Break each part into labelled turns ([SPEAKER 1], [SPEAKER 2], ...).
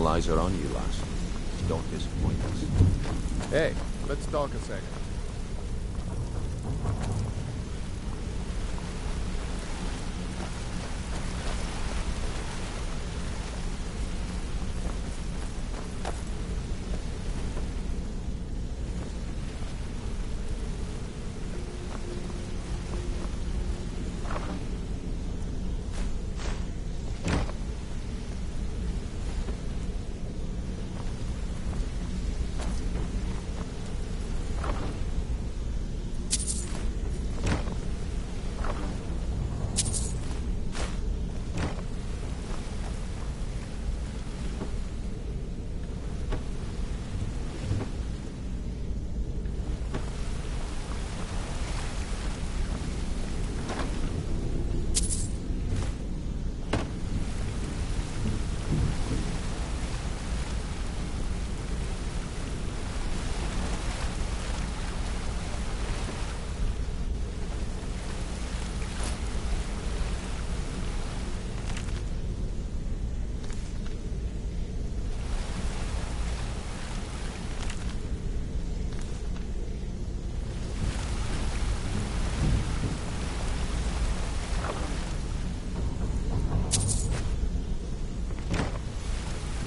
[SPEAKER 1] All eyes are on you, lass. Don't disappoint us.
[SPEAKER 2] Hey, let's talk a second.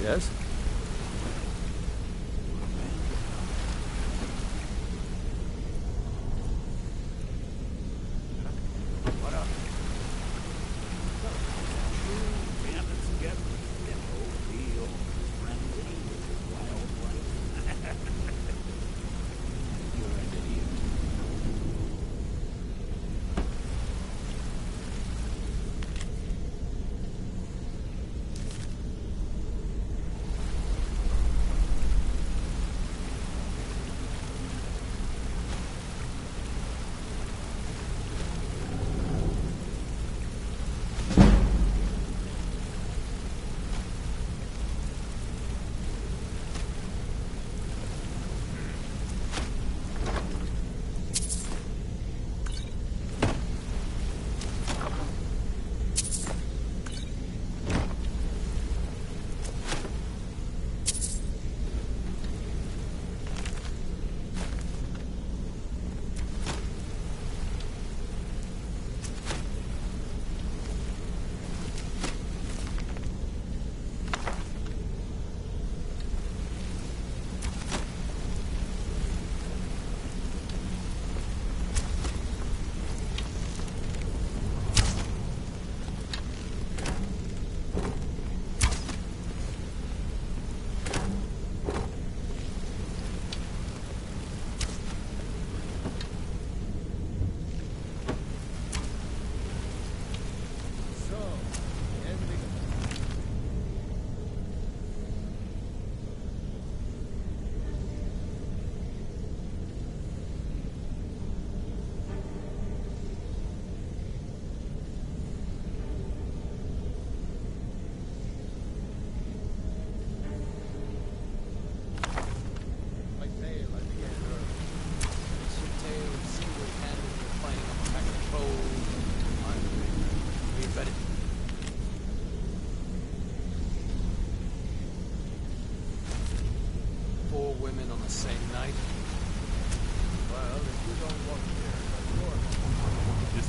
[SPEAKER 2] Yes?
[SPEAKER 3] What up? Bandits again? Real friendly with wild You're an idiot.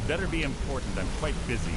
[SPEAKER 3] Better be important. I'm quite busy.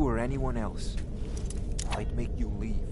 [SPEAKER 1] or anyone else. I'd make you leave.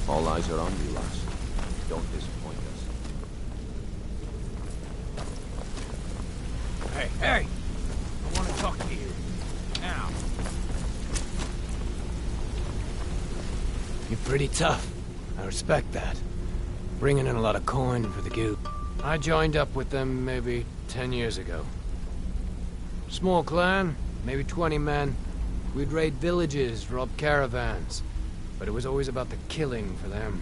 [SPEAKER 1] All eyes are on you, lass. Don't disappoint us.
[SPEAKER 4] Hey, hey! I want to talk to you. Now. You're pretty tough. I respect that. Bringing in a lot of coin for the guild. I joined up with them maybe 10 years ago. Small clan, maybe 20 men. We'd raid villages, rob caravans. But it was always about the killing for them.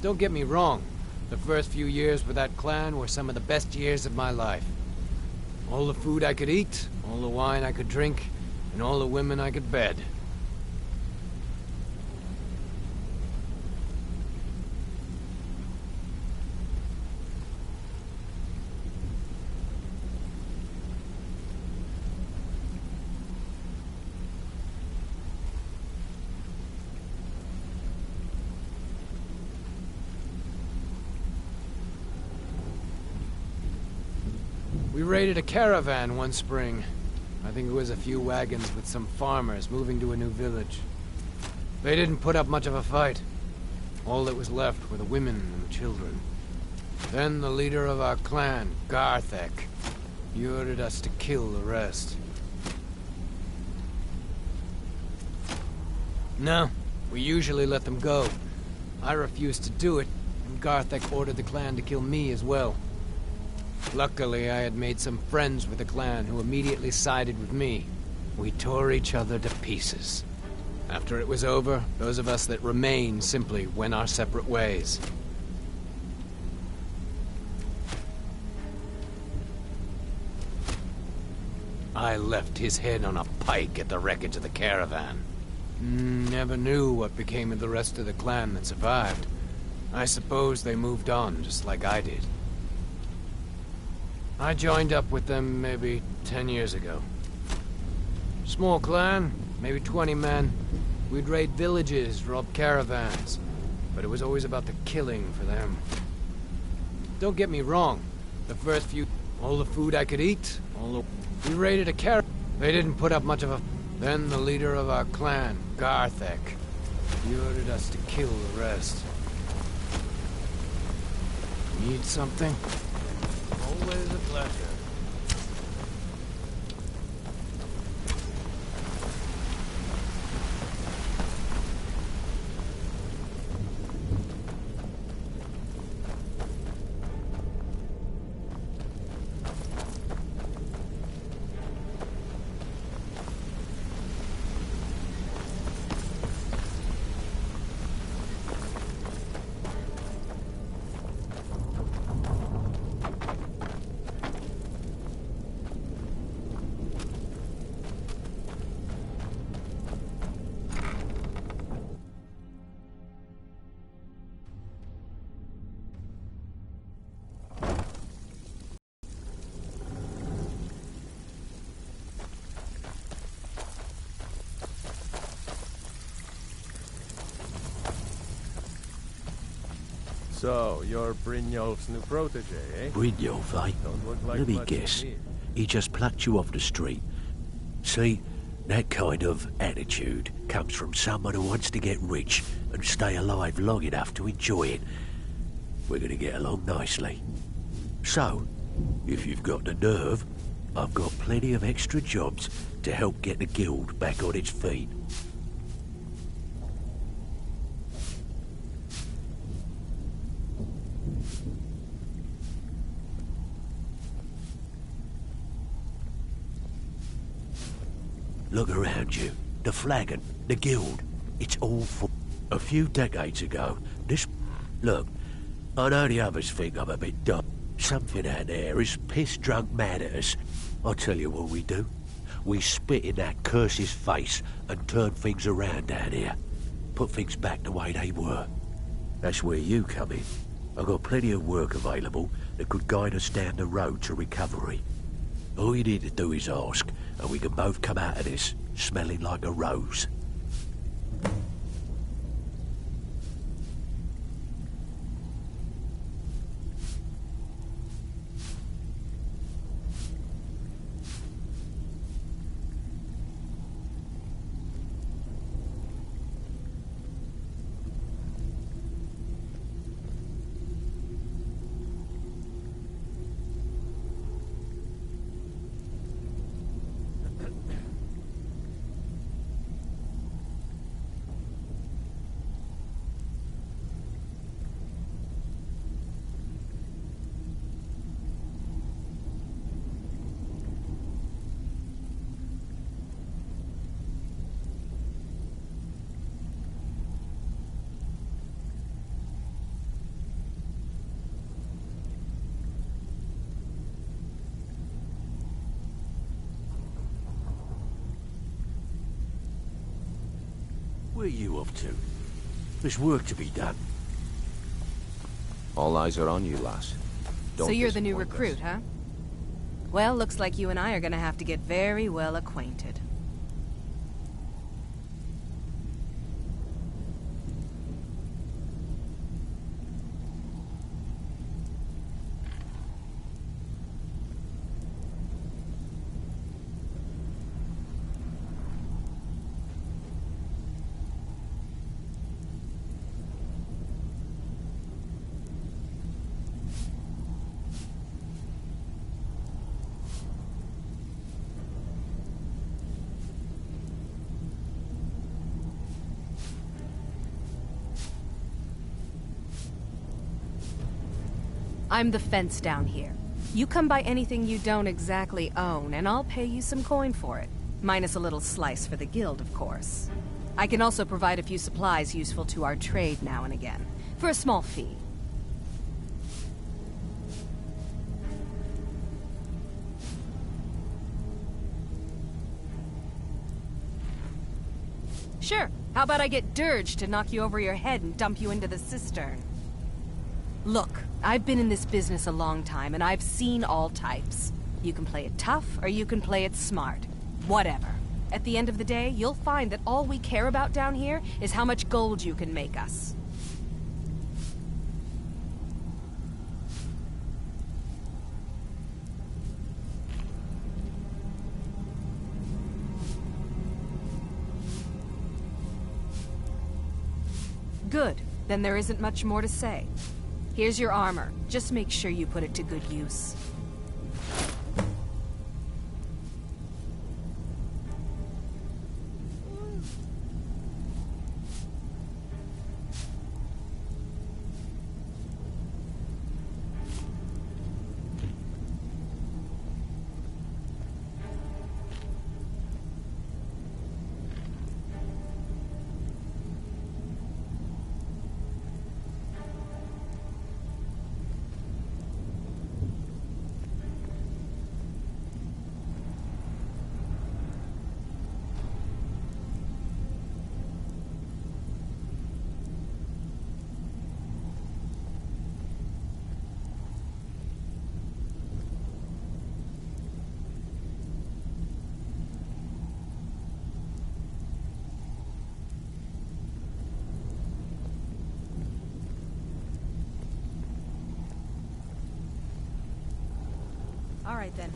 [SPEAKER 4] Don't get me wrong. The first few years with that clan were some of the best years of my life. All the food I could eat, all the wine I could drink, and all the women I could bed. We raided a caravan one spring. I think it was a few wagons with some farmers moving to a new village. They didn't put up much of a fight. All that was left were the women and the children. Then the leader of our clan, Garthek, he ordered us to kill the rest. No, we usually let them go. I refused to do it, and Garthek ordered the clan to kill me as well. Luckily, I had made some friends with the clan who immediately sided with me. We tore each other to pieces. After it was over, those of us that remained simply went our separate ways. I left his head on a pike at the wreckage of the caravan. Never knew what became of the rest of the clan that survived. I suppose they moved on, just like I did. I joined up with them maybe 10 years ago. Small clan, maybe 20 men. We'd raid villages, rob caravans. But it was always about the killing for them. Don't get me wrong. The first few... all the food I could eat, we raided a caravan. They didn't put up much of a... Then the leader of our clan, Garthek, he ordered us to kill the rest. Need something? Always a pleasure.
[SPEAKER 2] So, you're Brynjolf's new protege, eh?
[SPEAKER 5] Brynjolf, eh?
[SPEAKER 2] Don't look like
[SPEAKER 5] Let me
[SPEAKER 2] much to
[SPEAKER 5] guess.
[SPEAKER 2] me.
[SPEAKER 5] He just plucked you off the street. See, that kind of attitude comes from someone who wants to get rich and stay alive long enough to enjoy it. We're gonna get along nicely. So, if you've got the nerve, I've got plenty of extra jobs to help get the guild back on its feet. Look around you. The flagon, the guild, it's all full. A few decades ago, this... Look, I know the others think I'm a bit dumb. Something out there is piss-drunk mad at us. I'll tell you what we do. We spit in that curse's face and turn things around down here. Put things back the way they were. That's where you come in. I've got plenty of work available that could guide us down the road to recovery. All you need to do is ask, and we can both come out of this smelling like a rose. are you up to? There's work to be done.
[SPEAKER 1] All eyes are on you, lass. Don't
[SPEAKER 6] So you're the new
[SPEAKER 1] disappoint us.
[SPEAKER 6] recruit, huh? Well, looks like you and I are gonna have to get very well acquainted. I'm the fence down here. You come by anything you don't exactly own, and I'll pay you some coin for it. Minus a little slice for the guild, of course. I can also provide a few supplies useful to our trade now and again, for a small fee. Sure. How about I get Dirge to knock you over your head and dump you into the cistern? Look, I've been in this business a long time, and I've seen all types. You can play it tough, or you can play it smart. Whatever. At the end of the day, you'll find that all we care about down here is how much gold you can make us. Good. Then there isn't much more to say. Here's your armor. Just make sure you put it to good use. All right, then.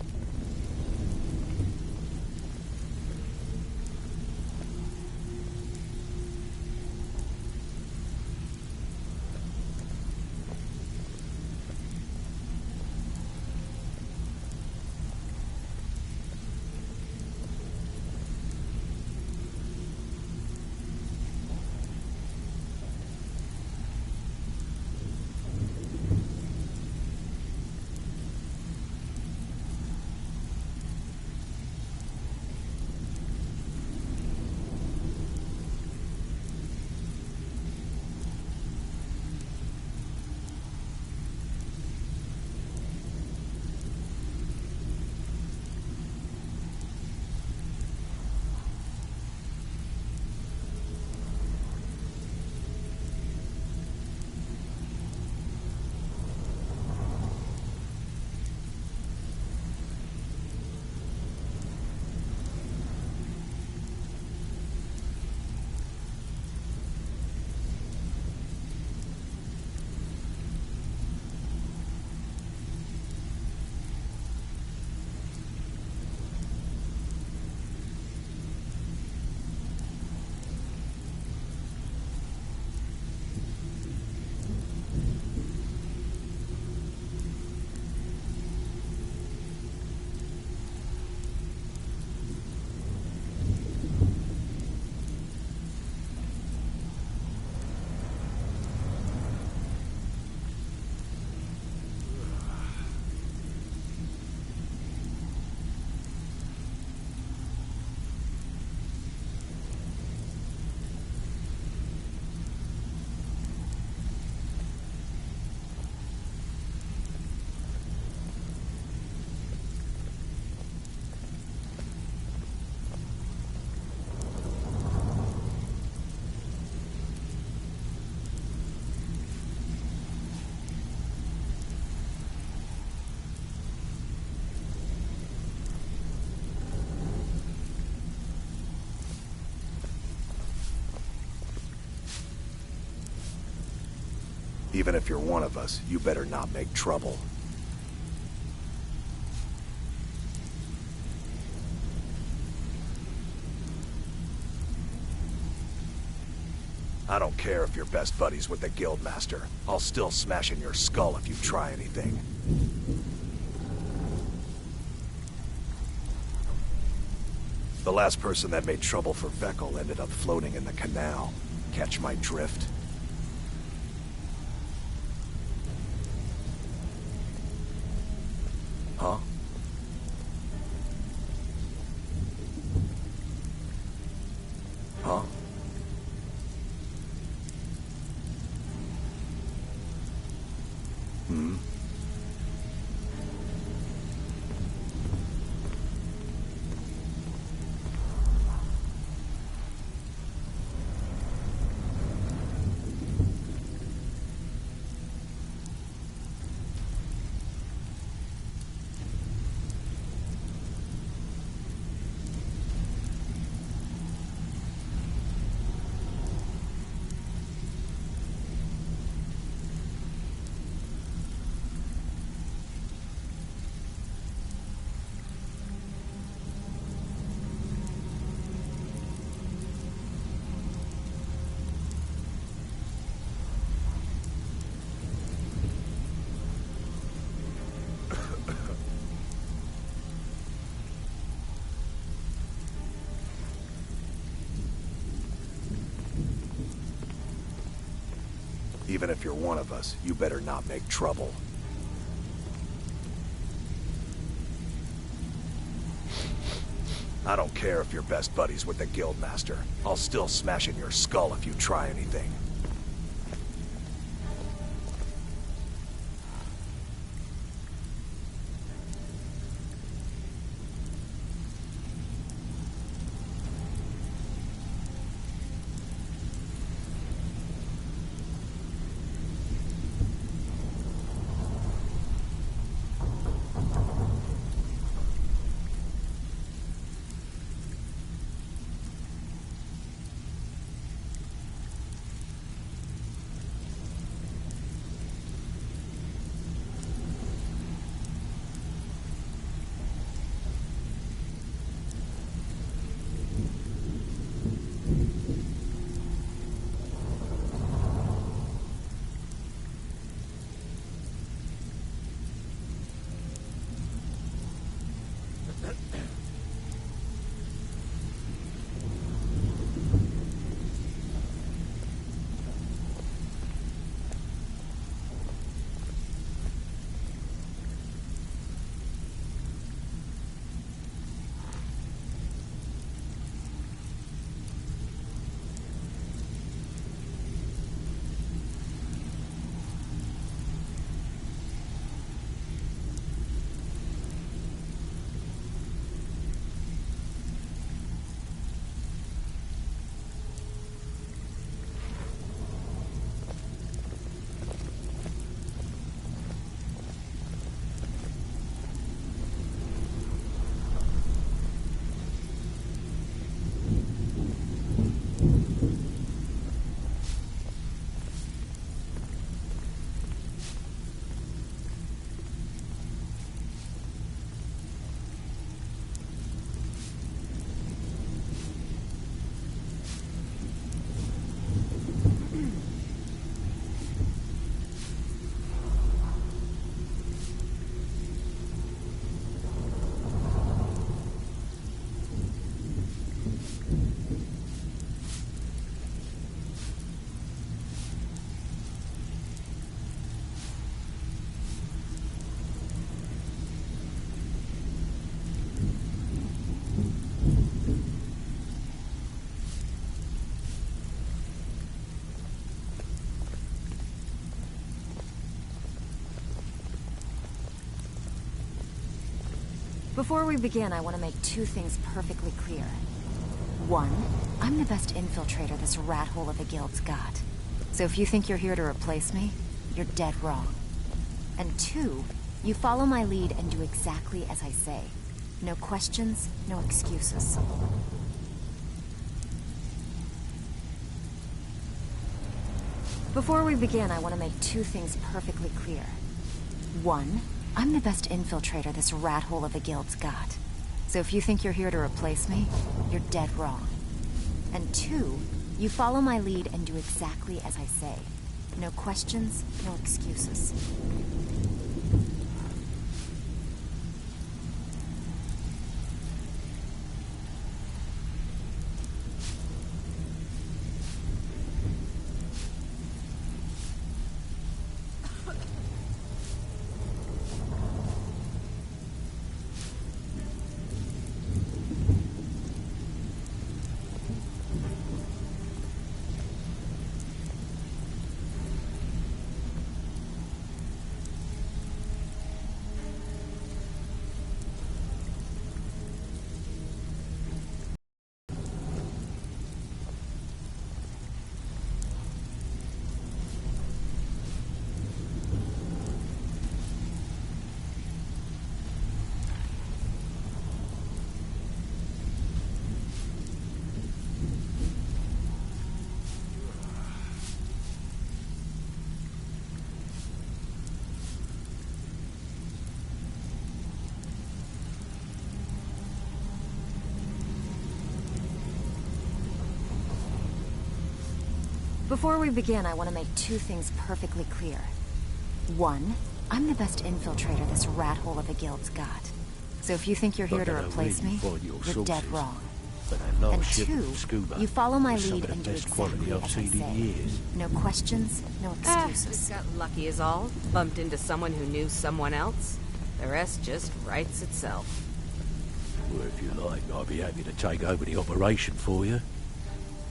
[SPEAKER 7] Even if you're one of us, you better not make trouble. I don't care if you're best buddies with the Guildmaster. I'll still smash in your skull if you try anything. The last person that made trouble for Vekel ended up floating in the canal. Catch my drift? Huh? Huh? Hmm? Even if you're one of us, you better not make trouble. I don't care if you're best buddies with the Guildmaster. I'll still smash in your skull if you try anything.
[SPEAKER 8] Before we begin, I want to make two things perfectly clear. One, I'm the best infiltrator this rat hole of a guild's got. So if you think you're here to replace me, you're dead wrong. And two, you follow my lead and do exactly as I say. No questions, no excuses. Before we begin, I want to make two things perfectly clear. One, I'm the best infiltrator this rat hole of a guild's got. So if you think you're here to replace me, you're dead wrong. And two, you follow my lead and do exactly as I say. No questions, no excuses. Before we begin, I want to make two things perfectly clear. One, I'm the best infiltrator this rat hole of a guild's got. So if you think you're here to replace me, you're dead wrong. And two, you follow my lead and do exactly as I say. No questions, no excuses.
[SPEAKER 6] Just got lucky is all. Bumped into someone who knew someone else. The rest just writes itself.
[SPEAKER 5] Well, if you like, I'll be happy to take over the operation for you.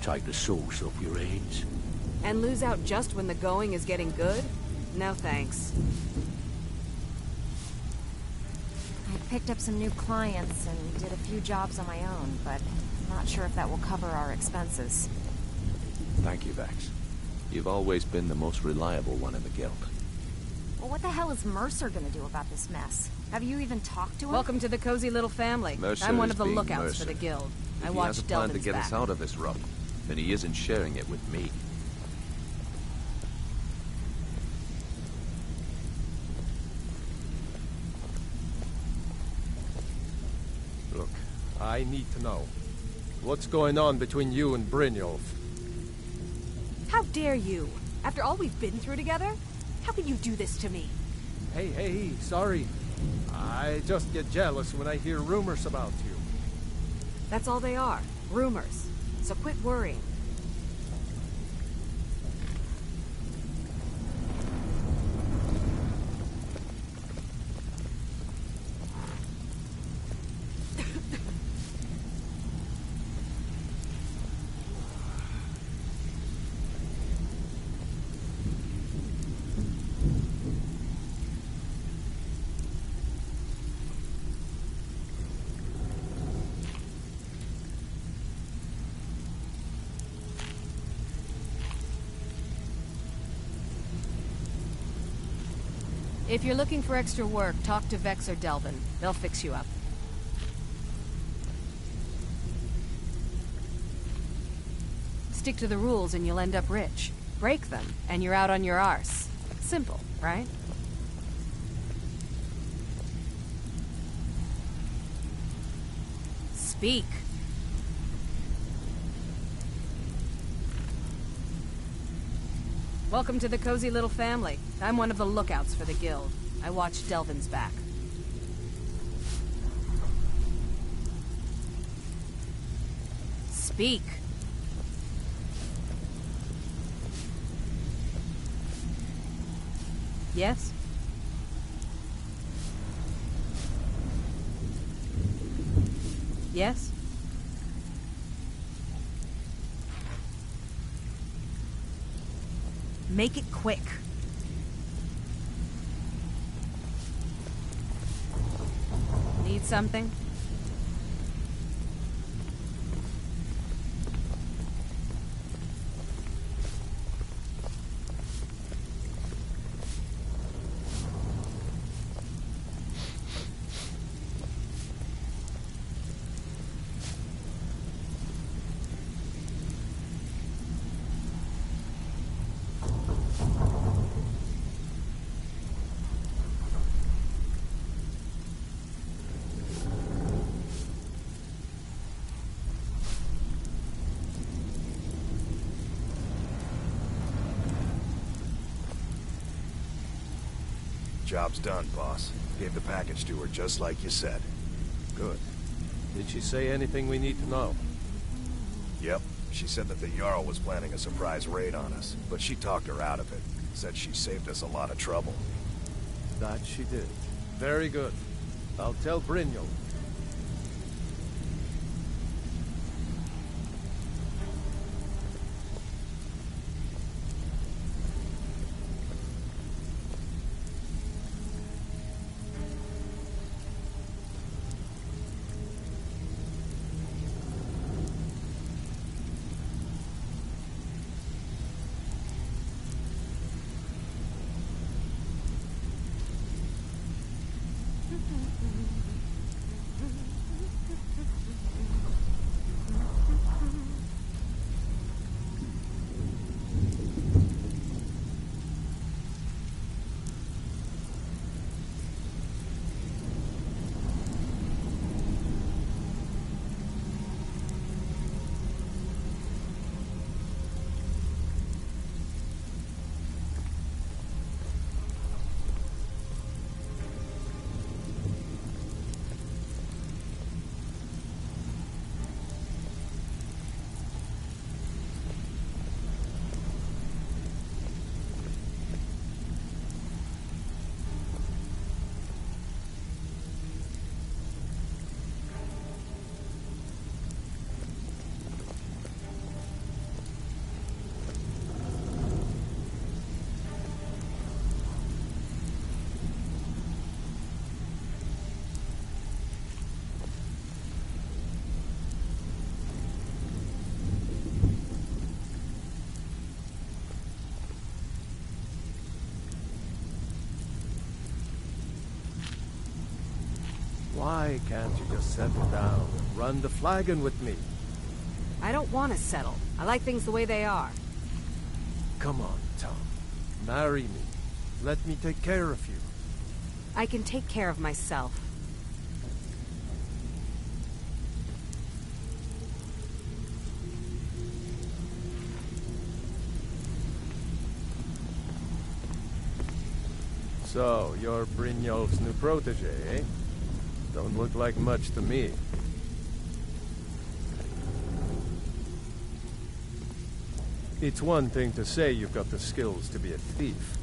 [SPEAKER 5] Take the sauce off your hands.
[SPEAKER 6] And lose out just when the going is getting good? No thanks.
[SPEAKER 8] I picked up some new clients and did a few jobs on my own, but I'm not sure if that will cover our expenses.
[SPEAKER 1] Thank you, Vex. You've always been the most reliable one in the guild.
[SPEAKER 8] Well, what the hell is Mercer gonna do about this mess? Have you even talked to him?
[SPEAKER 6] Welcome to the cozy little family.
[SPEAKER 1] Mercer
[SPEAKER 6] I'm one
[SPEAKER 1] is
[SPEAKER 6] of the
[SPEAKER 1] being
[SPEAKER 6] lookouts
[SPEAKER 1] Mercer.
[SPEAKER 6] for the guild.
[SPEAKER 1] If
[SPEAKER 6] I
[SPEAKER 1] he
[SPEAKER 6] watch
[SPEAKER 1] has a plan to
[SPEAKER 6] Delvin's
[SPEAKER 1] get
[SPEAKER 6] back.
[SPEAKER 1] us out of this rut, then he isn't sharing it with me.
[SPEAKER 2] Look, I need to know. What's going on between you and Brynjolf?
[SPEAKER 6] How dare you? After all we've been through together? How can you do this to me?
[SPEAKER 2] Hey, sorry. I just get jealous when I hear rumors about you.
[SPEAKER 6] That's all they are. Rumors. So quit worrying. If you're looking for extra work, talk to Vex or Delvin. They'll fix you up. Stick to the rules and you'll end up rich. Break them, and you're out on your arse. Simple, right? Speak. Welcome to the cozy little family. I'm one of the lookouts for the guild. I watch Delvin's back. Speak. Yes? Yes? Make it quick. Need something?
[SPEAKER 7] Job's done, boss. Gave the package to her just like you said.
[SPEAKER 2] Good. Did she say anything we need to know?
[SPEAKER 7] Yep. She said that the Jarl was planning a surprise raid on us, but she talked her out of it. Said she saved us a lot of trouble.
[SPEAKER 2] That she did. Very good. I'll tell Brynjolf. Why can't you just settle down and run the flagon with me?
[SPEAKER 6] I don't want to settle. I like things the way they are.
[SPEAKER 2] Come on, Tom. Marry me. Let me take care of you.
[SPEAKER 6] I can take care of myself.
[SPEAKER 2] So, you're Brynjolf's new protege, eh? Don't look like much to me. It's one thing to say you've got the skills to be a thief.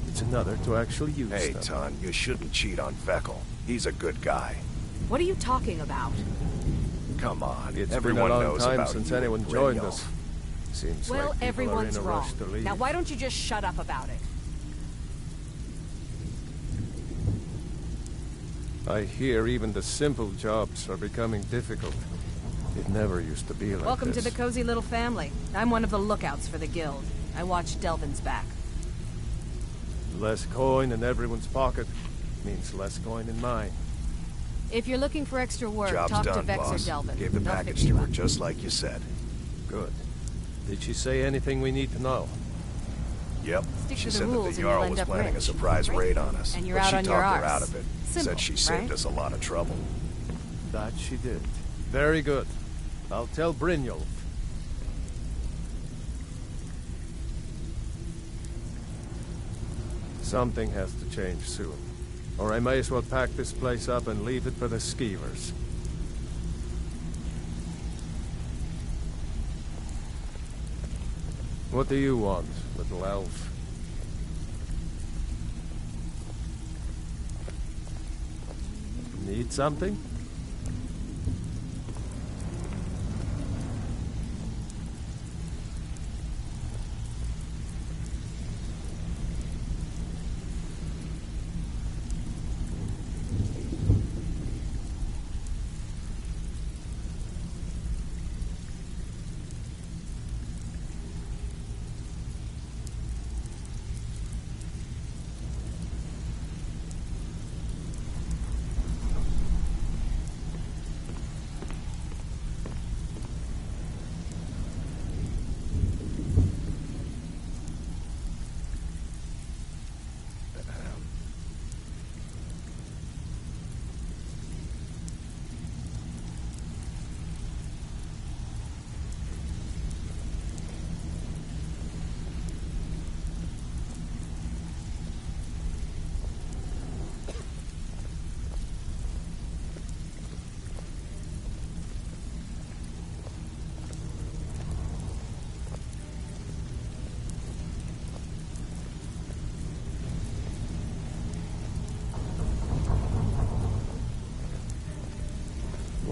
[SPEAKER 2] It's another to actually use them.
[SPEAKER 7] Hey, Ton, you shouldn't cheat on Vekel. He's a good guy.
[SPEAKER 6] What are you talking about?
[SPEAKER 7] Come on,
[SPEAKER 2] It's
[SPEAKER 7] everyone
[SPEAKER 2] been a long
[SPEAKER 7] knows
[SPEAKER 2] time
[SPEAKER 7] about
[SPEAKER 2] since
[SPEAKER 7] you and
[SPEAKER 2] anyone joined
[SPEAKER 7] Brynjolf.
[SPEAKER 2] us. Seems
[SPEAKER 6] Well,
[SPEAKER 2] like people are in
[SPEAKER 6] everyone's
[SPEAKER 2] a
[SPEAKER 6] wrong.
[SPEAKER 2] rush to leave.
[SPEAKER 6] Now why don't you just shut up about it?
[SPEAKER 2] I hear even the simple jobs are becoming difficult. It never used to be like
[SPEAKER 6] Welcome
[SPEAKER 2] this.
[SPEAKER 6] to the cozy little family. I'm one of the lookouts for the guild. I watch Delvin's back.
[SPEAKER 2] Less coin in everyone's pocket means less coin in mine.
[SPEAKER 6] If you're looking for extra work,
[SPEAKER 7] Job's
[SPEAKER 6] talk to
[SPEAKER 7] done,
[SPEAKER 6] Vex
[SPEAKER 7] boss.
[SPEAKER 6] or Delvin.
[SPEAKER 7] Gave the
[SPEAKER 6] They'll
[SPEAKER 7] package
[SPEAKER 6] fix
[SPEAKER 7] to
[SPEAKER 6] you
[SPEAKER 7] her
[SPEAKER 6] up.
[SPEAKER 7] just like you said.
[SPEAKER 2] Good. Did she say anything we need to know?
[SPEAKER 7] Yep.
[SPEAKER 6] Stick
[SPEAKER 7] She
[SPEAKER 6] to the
[SPEAKER 7] said that
[SPEAKER 6] rules
[SPEAKER 7] the
[SPEAKER 6] and you'll
[SPEAKER 7] Jarl
[SPEAKER 6] end
[SPEAKER 7] was
[SPEAKER 6] up
[SPEAKER 7] planning a
[SPEAKER 6] rich.
[SPEAKER 7] surprise raid on us.
[SPEAKER 6] And you're
[SPEAKER 7] but
[SPEAKER 6] out
[SPEAKER 7] she
[SPEAKER 6] on
[SPEAKER 7] talked
[SPEAKER 6] your
[SPEAKER 7] her
[SPEAKER 6] arse.
[SPEAKER 7] out of it.
[SPEAKER 6] Simple,
[SPEAKER 7] Said she saved
[SPEAKER 6] right?
[SPEAKER 7] us a lot of trouble.
[SPEAKER 2] That she did. Very good. I'll tell Brynjolf. Something has to change soon. Or I may as well pack this place up and leave it for the skeevers. What do you want, little elf? Need something?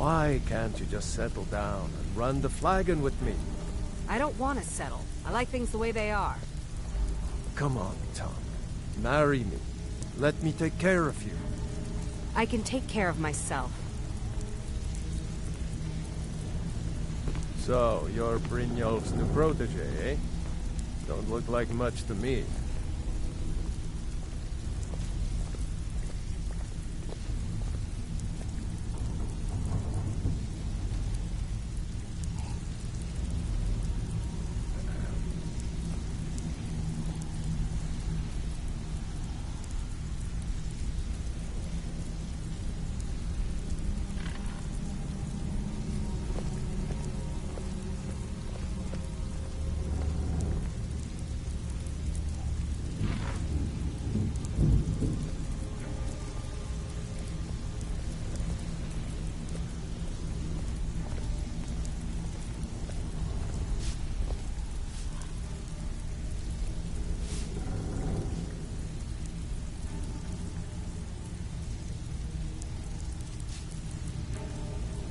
[SPEAKER 2] Why can't you just settle down and run the flagon with me?
[SPEAKER 6] I don't want to settle. I like things the way they are.
[SPEAKER 2] Come on, Tom. Marry me. Let me take care of you.
[SPEAKER 6] I can take care of myself.
[SPEAKER 2] So, you're Brynjolf's new protege, eh? Don't look like much to me.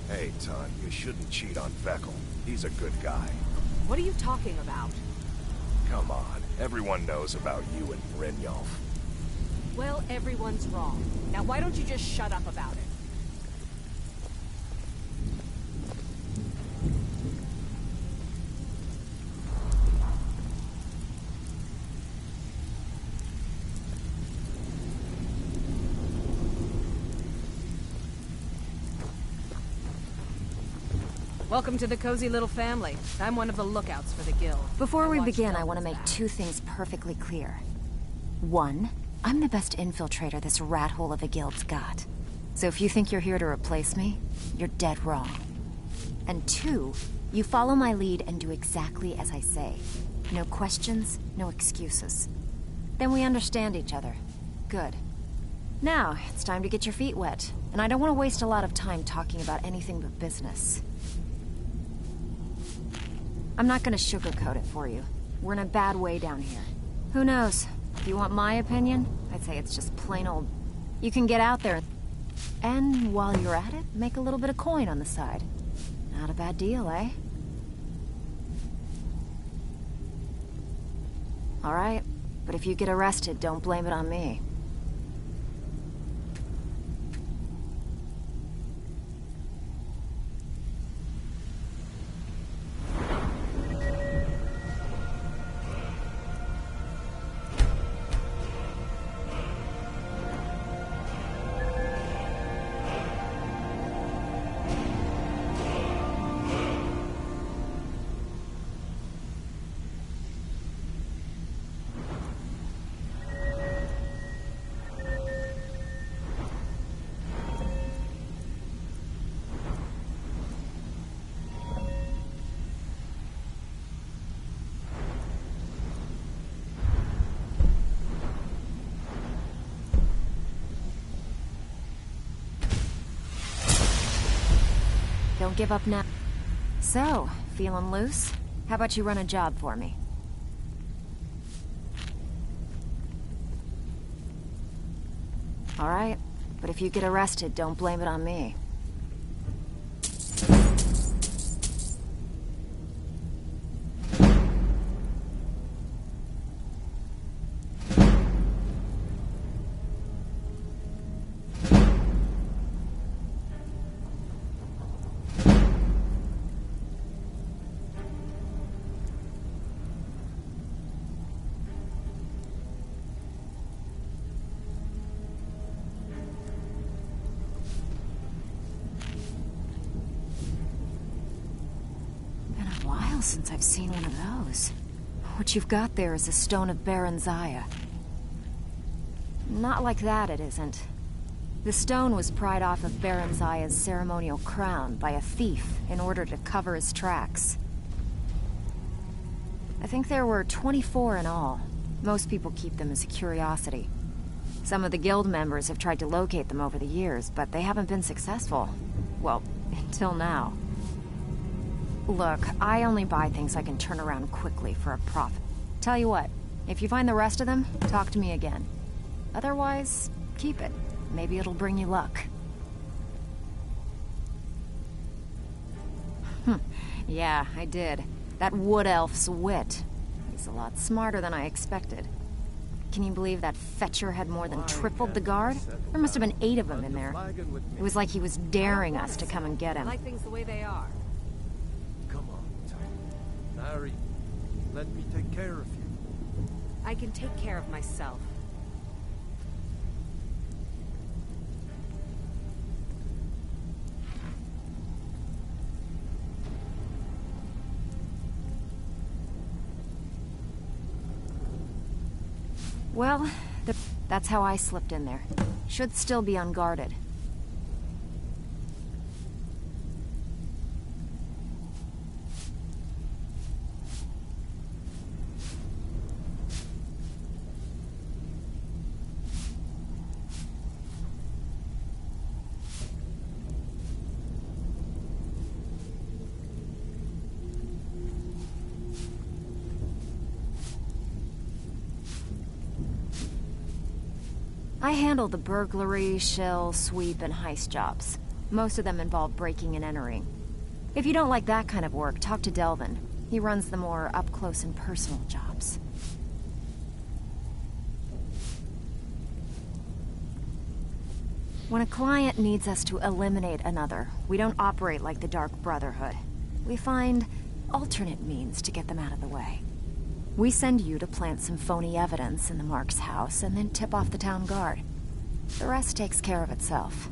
[SPEAKER 7] Hey, Ton, you shouldn't cheat on Veckel. He's a good guy.
[SPEAKER 6] What are you talking about?
[SPEAKER 7] Come on, everyone knows about you and Brynjolf.
[SPEAKER 6] Well, everyone's wrong. Now why don't you just shut up about it? Welcome to the cozy little family. I'm one of the lookouts for the guild.
[SPEAKER 8] Before we
[SPEAKER 6] watch
[SPEAKER 8] begin, I
[SPEAKER 6] Delvin's
[SPEAKER 8] want to make
[SPEAKER 6] back.
[SPEAKER 8] 2 things perfectly clear. 1, I'm the best infiltrator this rat hole of a guild's got. So if you think you're here to replace me, you're dead wrong. And 2, you follow my lead and do exactly as I say. No questions, no excuses. Then we understand each other. Good. Now, it's time to get your feet wet. And I don't want to waste a lot of time talking about anything but business. I'm not gonna sugarcoat it for you. We're in a bad way down here. Who knows? If you want my opinion, I'd say it's just plain old... You can get out there, and while you're at it, make a little bit of coin on the side. Not a bad deal, eh? Alright, but if you get arrested, don't blame it on me. Don't give up now. So, feeling loose? How about you run a job for me? Alright, but if you get arrested, don't blame it on me. Since I've seen one of those. What you've got there is a stone of Baron Zaya. Not like that, it isn't. The stone was pried off of Baron Zaya's ceremonial crown by a thief in order to cover his tracks. I think there were 24 in all. Most people keep them as a curiosity. Some of the guild members have tried to locate them over the years, but they haven't been successful. Well, until now. Look, I only buy things I can turn around quickly for a profit. Tell you what, if you find the rest of them, talk to me again. Otherwise, keep it. Maybe it'll bring you luck. Yeah, I did. That wood elf's wit. He's a lot smarter than I expected. Can you believe that fetcher had more than tripled the guard? There must have been 8 of them in there. It was like he was daring us to come and get
[SPEAKER 6] I
[SPEAKER 8] him.
[SPEAKER 6] like things the way they are.
[SPEAKER 2] Come on, Tyler. Larry, let me take care of you.
[SPEAKER 6] I can take care of myself.
[SPEAKER 8] Well, that's how I slipped in there. Should still be unguarded. I handle the burglary, shell, sweep, and heist jobs. Most of them involve breaking and entering. If you don't like that kind of work, talk to Delvin. He runs the more up-close and personal jobs. When a client needs us to eliminate another, we don't operate like the Dark Brotherhood. We find alternate means to get them out of the way. We send you to plant some phony evidence in the Mark's house and then tip off the town guard. The rest takes care of itself.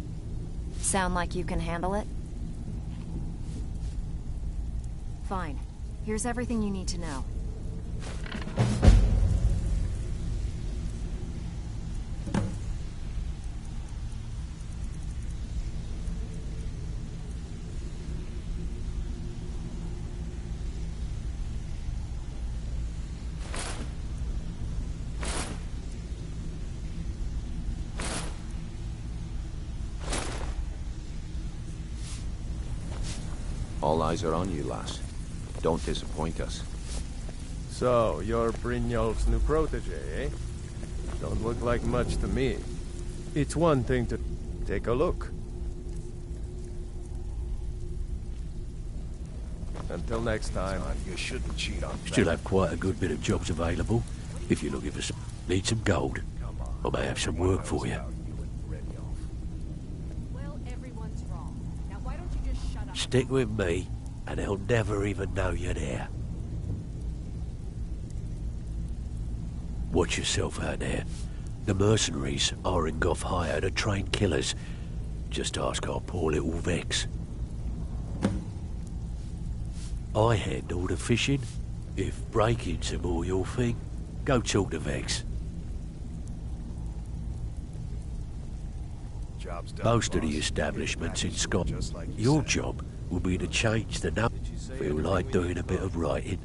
[SPEAKER 8] Sound like you can handle it? Fine. Here's everything you need to know.
[SPEAKER 1] All eyes are on you, lass. Don't disappoint us.
[SPEAKER 2] So, you're Brynjolf's new protege, eh? Don't look like much to me. It's one thing to take a look. Until next time.
[SPEAKER 7] You shouldn't cheat on
[SPEAKER 5] Still have quite a good bit of jobs available. If you're looking for some... Need some gold. I may have some work for you.
[SPEAKER 6] Well, everyone's wrong. Now why don't you just shut up?
[SPEAKER 5] Stick with me, and they'll never even know you're there. Watch yourself out there. The mercenaries are in Goth hire to train killers. Just ask our poor little Vex. I handle the fishing. If break-ins are more your thing, go talk to Vex. Most of the establishments in Scotland, your job will be to change the number. Feel like doing a bit of writing.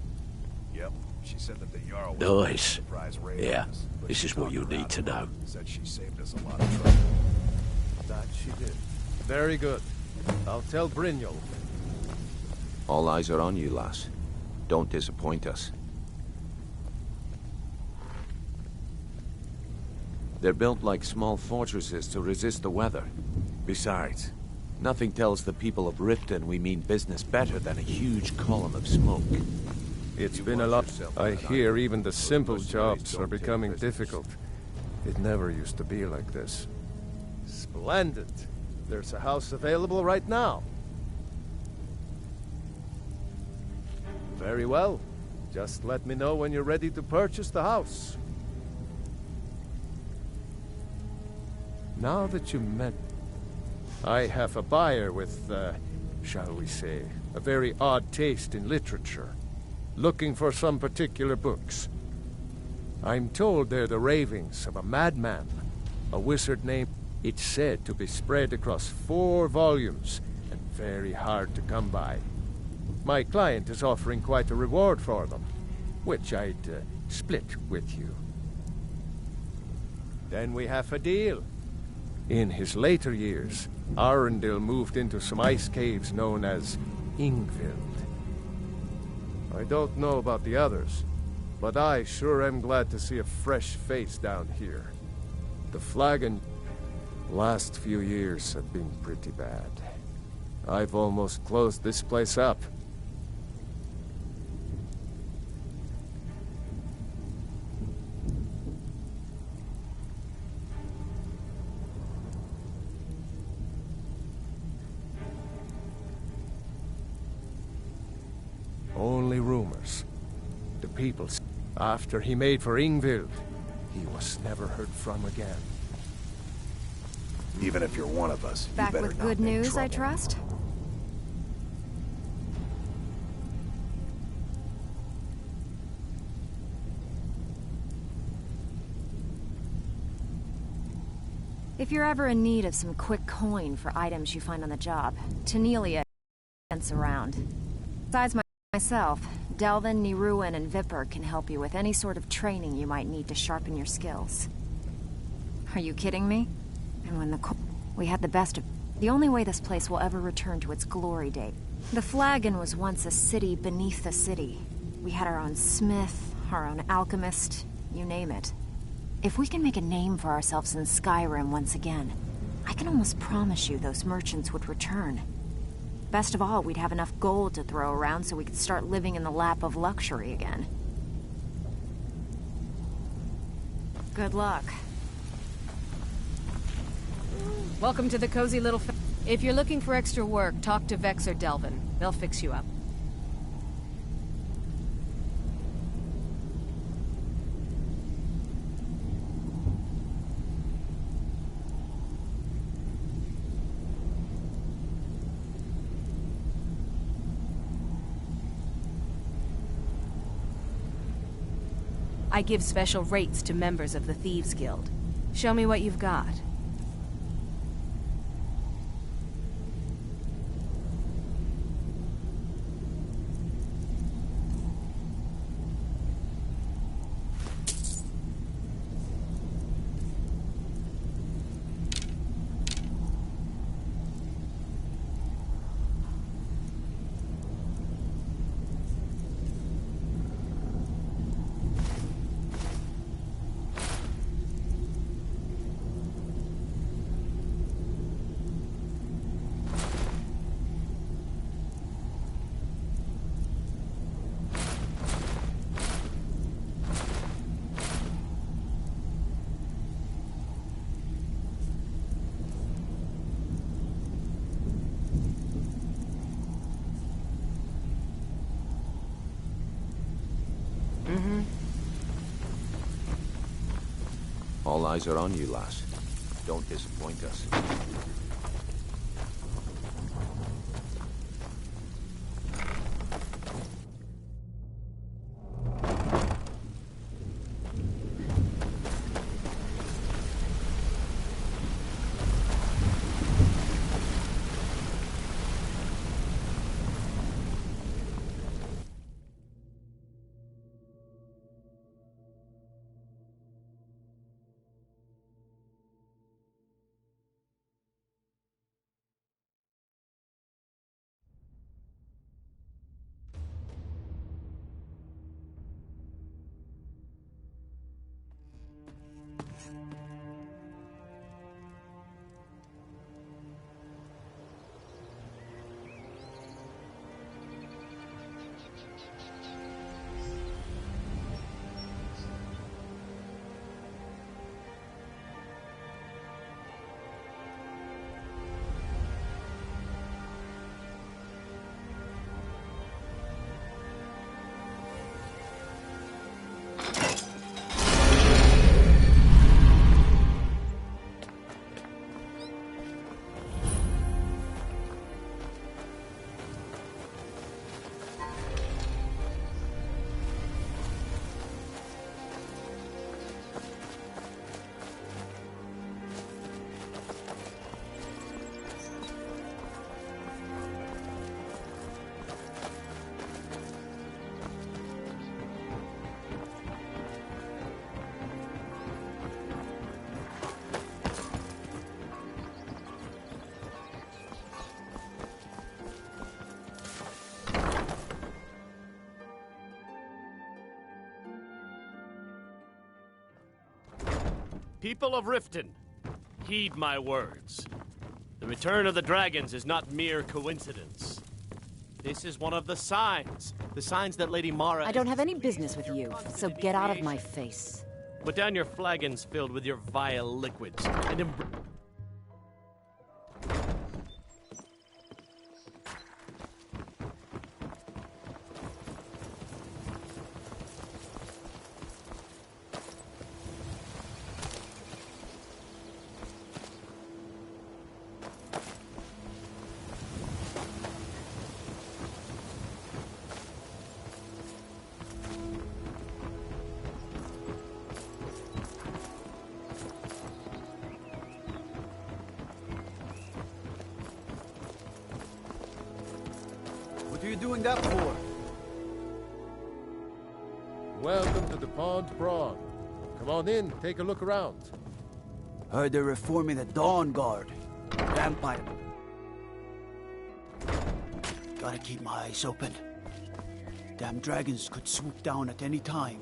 [SPEAKER 7] Yep. She said that the Jarl
[SPEAKER 5] Nice.
[SPEAKER 7] surprise raid
[SPEAKER 5] Yeah,
[SPEAKER 7] on us, but
[SPEAKER 5] this
[SPEAKER 7] she
[SPEAKER 5] is what
[SPEAKER 7] talked
[SPEAKER 5] you'll
[SPEAKER 7] around
[SPEAKER 5] need to
[SPEAKER 7] it.
[SPEAKER 5] know.
[SPEAKER 7] Said she saved us a lot of trouble.
[SPEAKER 2] That she did. Very good. I'll tell Brynjolf.
[SPEAKER 1] All eyes are on you, lass. Don't disappoint us. They're built like small fortresses to resist the weather. Besides, nothing tells the people of Riften we mean business better than a huge column of smoke.
[SPEAKER 2] It's been a lot. I hear even the simple jobs are becoming difficult. It never used to be like this. Splendid. There's a house available right now. Very well. Just let me know when you're ready to purchase the house. Now that you met... I have a buyer with, shall we say, a very odd taste in literature. Looking for some particular books. I'm told they're the ravings of a madman. A wizard named... It's said to be spread across 4 volumes and very hard to come by. My client is offering quite a reward for them, which I'd split with you. Then we have a deal. In his later years, Arundel moved into some ice caves known as Ingvild. I don't know about the others, but I sure am glad to see a fresh face down here. The flagon last few years have been pretty bad. I've almost closed this place up. people. After he made for Ingvild, he was never heard from again.
[SPEAKER 7] Even if you're one of us, you
[SPEAKER 8] Back
[SPEAKER 7] better
[SPEAKER 8] with
[SPEAKER 7] not
[SPEAKER 8] good
[SPEAKER 7] make
[SPEAKER 8] news, I
[SPEAKER 7] trouble.
[SPEAKER 8] trust? If you're ever in need of some quick coin for items you find on the job, Tanelia is around. Besides myself, Delvin, Niruin, and Vipper can help you with any sort of training you might need to sharpen your skills. Are you kidding me? And when we had the best of... The only way this place will ever return to its glory days. The Flagon was once a city beneath the city. We had our own smith, our own alchemist, you name it. If we can make a name for ourselves in Skyrim once again, I can almost promise you those merchants would return. Best of all, we'd have enough gold to throw around so we could start living in the lap of luxury again. Good luck.
[SPEAKER 6] Welcome to the cozy little... If you're looking for extra work, talk to Vex or Delvin. They'll fix you up. I give special rates to members of the Thieves Guild. Show me what you've got.
[SPEAKER 1] All eyes are on you, lass. Don't disappoint us.
[SPEAKER 9] People of Riften, heed my words. The return of the dragons is not mere coincidence. This is one of the signs that Lady Mara...
[SPEAKER 10] I don't have any business with you, so get out of my face.
[SPEAKER 9] Put down your flagons filled with your vile liquids, and
[SPEAKER 11] doing that for?
[SPEAKER 2] Welcome to the Pond Prawn. Come on in, take a look around.
[SPEAKER 11] Heard they're reforming the Dawn Guard. Vampire. Gotta keep my eyes open. Damn dragons could swoop down at any time.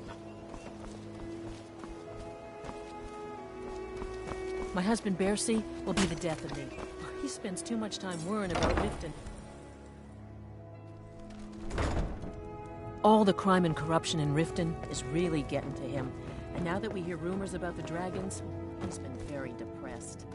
[SPEAKER 10] My husband Bercy will be the death of me. He spends too much time worrying about Riften. All the crime and corruption in Riften is really getting to him. And now that we hear rumors about the dragons, he's been very depressed.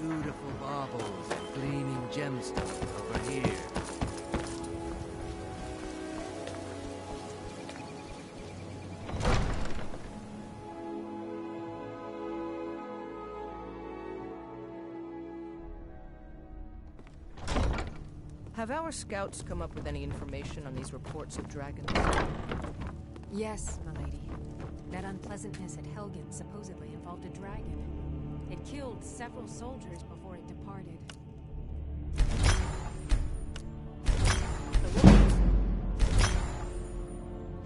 [SPEAKER 12] Beautiful baubles and gleaming gemstones over here.
[SPEAKER 6] Have our scouts come up with any information on these reports of dragons?
[SPEAKER 8] Yes, milady. That unpleasantness at Helgen supposedly involved a dragon. It killed several soldiers before it departed.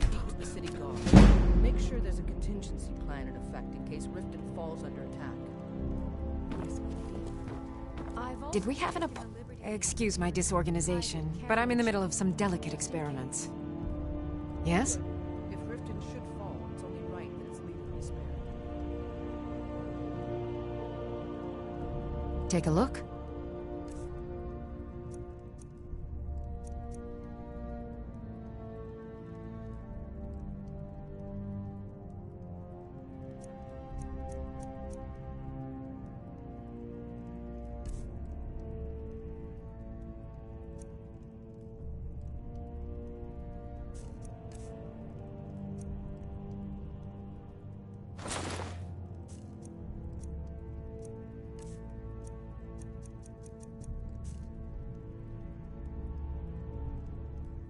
[SPEAKER 6] Speak to the city guard. Make sure there's a contingency plan in effect in case Riften falls under attack.
[SPEAKER 8] Yes, milady. Did we have an Excuse my disorganization, but I'm in the middle of some delicate experiments. Yes?
[SPEAKER 6] If Riften should fall, it's only right that it's legally spared.
[SPEAKER 8] Take a look.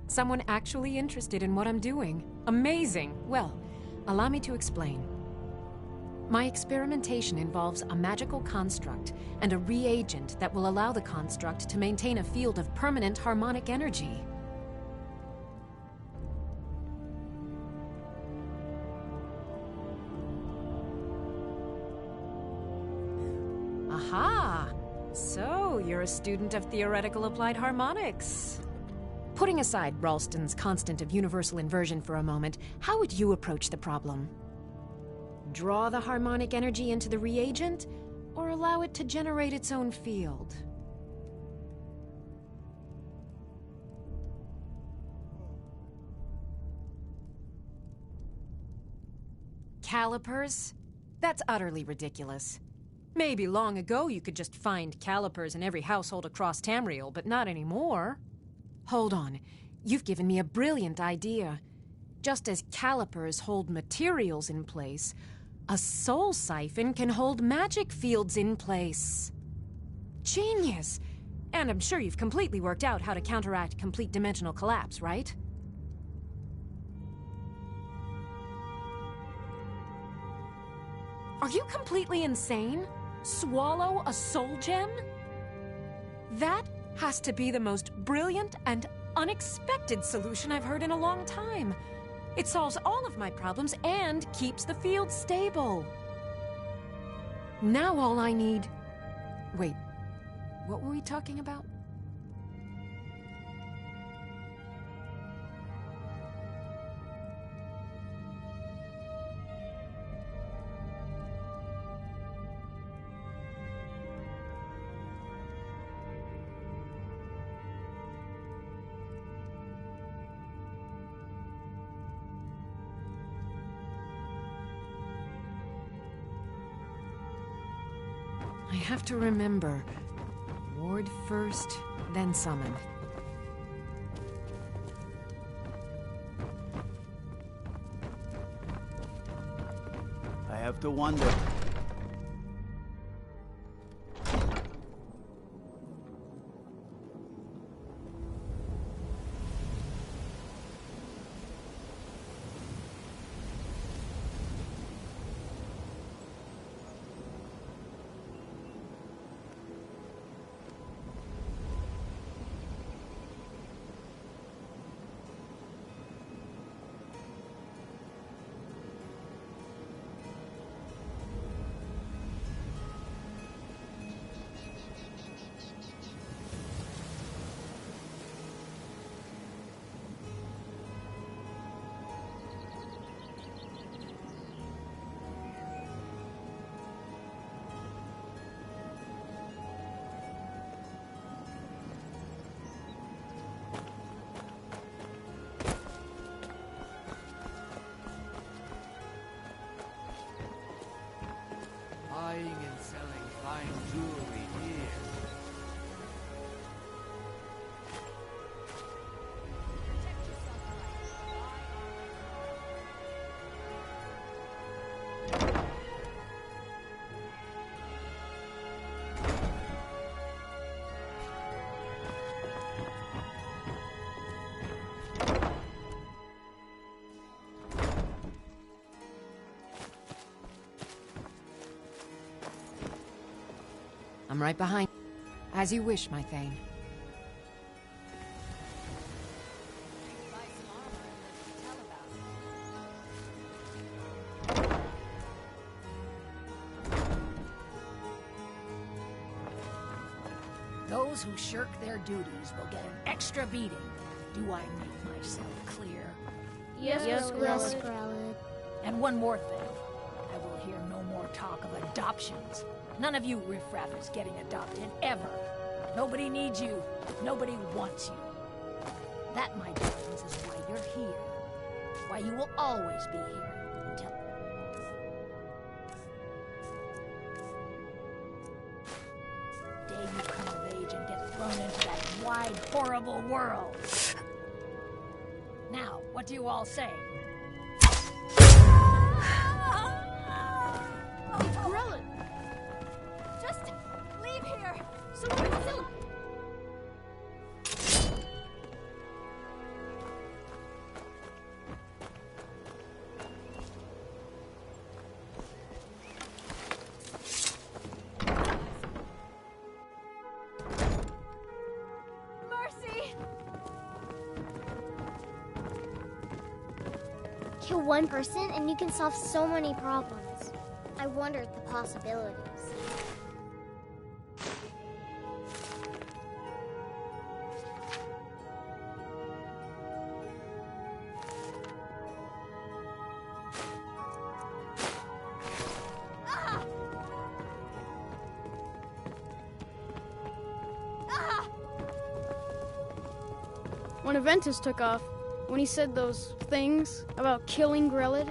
[SPEAKER 8] Someone actually interested in what I'm doing. Amazing! Well, allow me to explain. My experimentation involves a magical construct and a reagent that will allow the construct to maintain a field of permanent harmonic energy. Aha! So, you're a student of theoretical applied harmonics. Putting aside Ralston's constant of universal inversion for a moment, how would you approach the problem? Draw the harmonic energy into the reagent, or allow it to generate its own field? Calipers? That's utterly ridiculous. Maybe long ago you could just find calipers in every household across Tamriel, but not anymore. Hold on. You've given me a brilliant idea. Just as calipers hold materials in place, a soul siphon can hold magic fields in place. Genius! And I'm sure you've completely worked out how to counteract complete dimensional collapse, right? Are you completely insane? Swallow a soul gem? That has to be the most brilliant and unexpected solution I've heard in a long time. It solves all of my problems and keeps the field stable. Now all I need... Wait, what were we talking about? I have to remember. Ward first, then summoned.
[SPEAKER 11] I have to wonder.
[SPEAKER 12] Buying and selling fine jewelry here.
[SPEAKER 8] I'm right behind. As you wish, my Thane.
[SPEAKER 13] Those who shirk their duties will get an extra beating. Do I make myself clear?
[SPEAKER 14] Yes, Skrellet.
[SPEAKER 13] And one more thing. I will hear no more talk of adoptions. None of you riffraff is getting adopted, ever. Nobody needs you. Nobody wants you. That, my darlings, is why you're here. Why you will always be here until... the day you come of age and get thrown into that wide, horrible world. Now, what do you all say?
[SPEAKER 14] Grelin! Just leave here! So Mercy! Kill one person and you can solve so many problems. I wonder at the possibilities.
[SPEAKER 15] When Aventus took off, when he said those things about killing Grelid,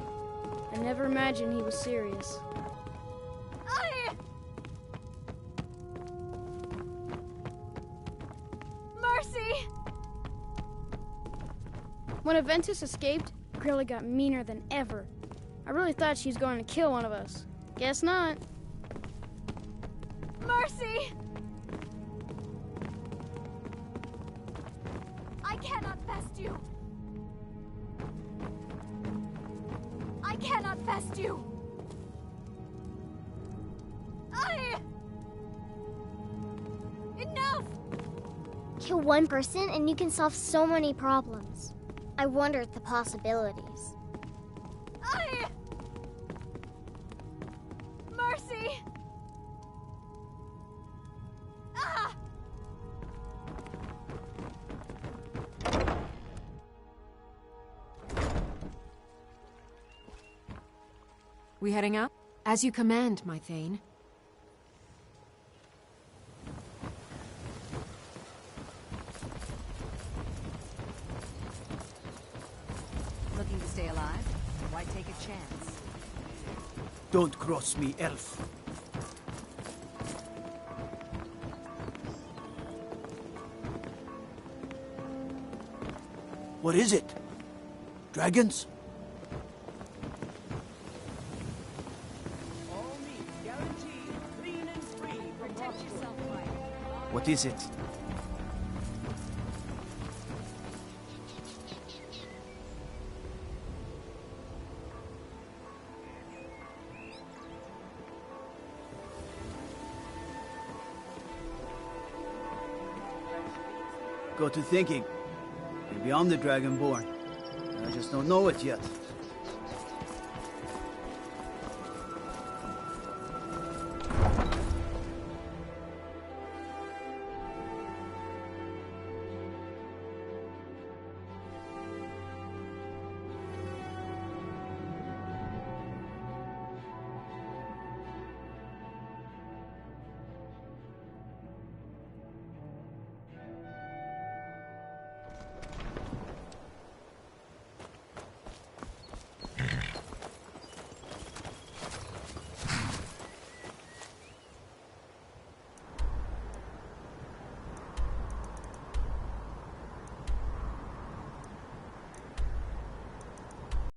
[SPEAKER 15] I never imagined he was serious.
[SPEAKER 14] Mercy!
[SPEAKER 15] When Aventus escaped, Grelid got meaner than ever. I really thought she was going to kill one of us. Guess not.
[SPEAKER 14] Mercy! I cannot best you. I cannot best you. Enough! Kill one person and you can solve so many problems. I wonder at the possibilities. Mercy!
[SPEAKER 8] We heading out? As you command, my Thane.
[SPEAKER 6] Looking to stay alive? Why take a chance?
[SPEAKER 11] Don't cross me, elf. What is it? Dragons? What is it? Go to thinking. Maybe I'm the Dragonborn. I just don't know it yet.